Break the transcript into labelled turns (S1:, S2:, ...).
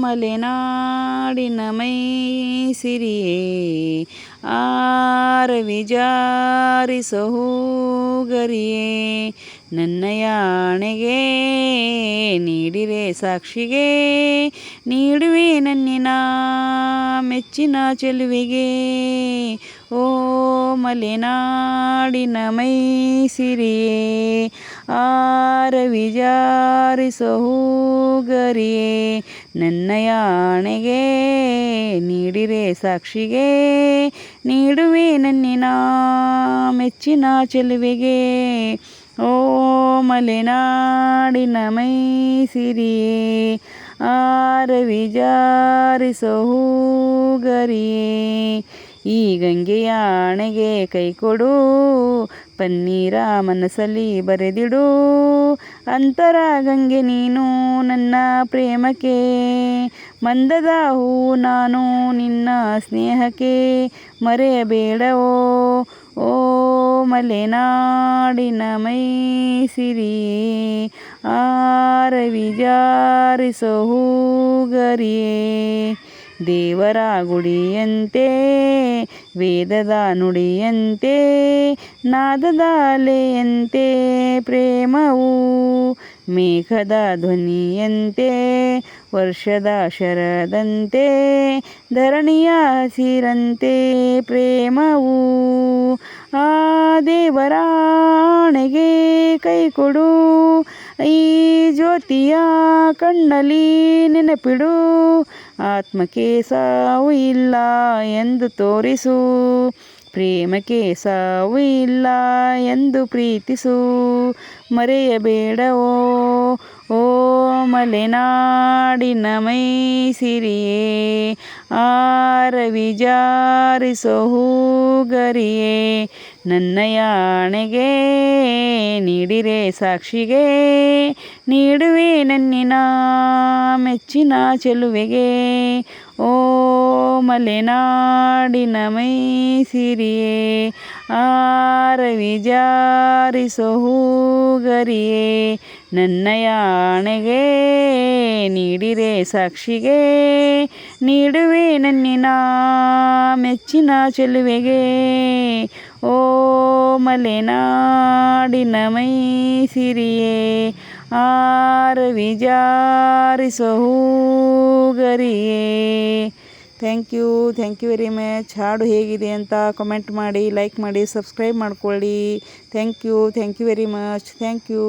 S1: ಮಲೆನಾಡಿನ ಮೈಸಿರಿಯೇ ಆರವಿ ಜಾರಿಸೋ ಹೂಗರಿಯೇ ನನ್ನ ಯಾಣೆಗೆ ನೀಡಿರೆ ಸಾಕ್ಷಿಗೆ ನೀಡುವೆ ನನ್ನಿನ ಮೆಚ್ಚಿನ ಚೆಲುವೆಗೆ ಓ ಮಲೆನಾಡಿನ ಮೈಸಿರಿಯೇ ಆರವಿ ಜಾರಿಸೋ ಹೂಗರಿಯೇ ನನ್ನ ಯಾಣೆಗೆ ನೀಡಿರೆ ಸಾಕ್ಷಿಗೆ ನೀಡುವೆ ನನ್ನಿನ ಮೆಚ್ಚಿನ ಚೆಲುವೆಗೆ ಓ ಮಲೆನಾಡಿನ ಮೈಸಿರಿಯೇ ಆರವಿ ಜಾರಿಸೋ ಹೂಗರಿಯೇ ಈ ಗಂಗೆಯಾಣೆಗೆ ಕೈಕೊಡು ಪನ್ನೀರ ಮನಸ್ಸಲ್ಲಿ ಬರೆದಿಡು ಅಂತರ ಗಂಗೆ ನೀನು ನನ್ನ ಪ್ರೇಮಕ್ಕೆ ಮಂದದ ಹೂ ನಾನು ನಿನ್ನ ಸ್ನೇಹಕ್ಕೆ ಮರೆಯಬೇಡವೋ ಓ ಮಲೆನಾಡಿನ ಮೈಸಿರಿಯೇ ಆರವಿ ಜಾರಿಸೋ ಹೂಗರಿಯೇ ದೇವರ ಗುಡಿಯಂತೆ ವೇದದ ನುಡಿಯಂತೆ ನಾದದ ಅಲೆಯಂತೆ ಪ್ರೇಮವು ಮೇಘದ ಧ್ವನಿಯಂತೆ ವರ್ಷದ ಶರದಂತೆ ಧರಣಿಯ ಹಸಿರಂತೆ ಪ್ರೇಮವು ಆ ದೇವರಾಣೆಗೆ ಕೈಕೊಡು ಈ ಜ್ಯೋತಿಯ ಕಣ್ಣಲ್ಲಿ ನೆನಪಿಡು ಆತ್ಮಕ್ಕೆ ಸಾವು ಇಲ್ಲ ಎಂದು ತೋರಿಸು ಪ್ರೇಮಕ್ಕೆ ಸಾವು ಇಲ್ಲ ಎಂದು ಪ್ರೀತಿಸು ಮರೆಯಬೇಡವೋ ಓ ಮಲೆನಾಡಿನ ಮೈಸಿರಿಯೇ ಆರವಿ ಜಾರಿಸೋ ಹೂಗರಿಯೇ ನನ್ನ ಯಾಣೆಗೆ ನೀಡಿರೆ ಸಾಕ್ಷಿಗೆ ನೀಡುವೆ ನನ್ನಿನ ಮೆಚ್ಚಿನ ಚೆಲುವೆಗೆ ಓ ಮಲೆನಾಡಿನ ಮೈಸಿರಿಯೇ ಆರವಿ ಜಾರಿಸೋ ಹೂಗರಿಯೇ ನನ್ನ ಯಾಣೆಗೆ ನೀಡಿರೆ ಸಾಕ್ಷಿಗೆ ನೀಡುವೆ ನನ್ನಿನ ಮೆಚ್ಚಿನ ಚೆಲುವೆಗೆ ಓ ಮಲೆನಾಡಿನ ಮೈಸಿರಿಯೇ ಆರವಿ ಜಾರಿಸೋ ಹೂಗರಿಯೇ ಥ್ಯಾಂಕ್ ಯು ವೆರಿ ಮಚ್. ಹಾಡು ಹೇಗಿದೆ ಅಂತ ಕಮೆಂಟ್ ಮಾಡಿ, ಲೈಕ್ ಮಾಡಿ, ಸಬ್ಸ್ಕ್ರೈಬ್ ಮಾಡ್ಕೊಳ್ಳಿ. Thank you very much. Thank you.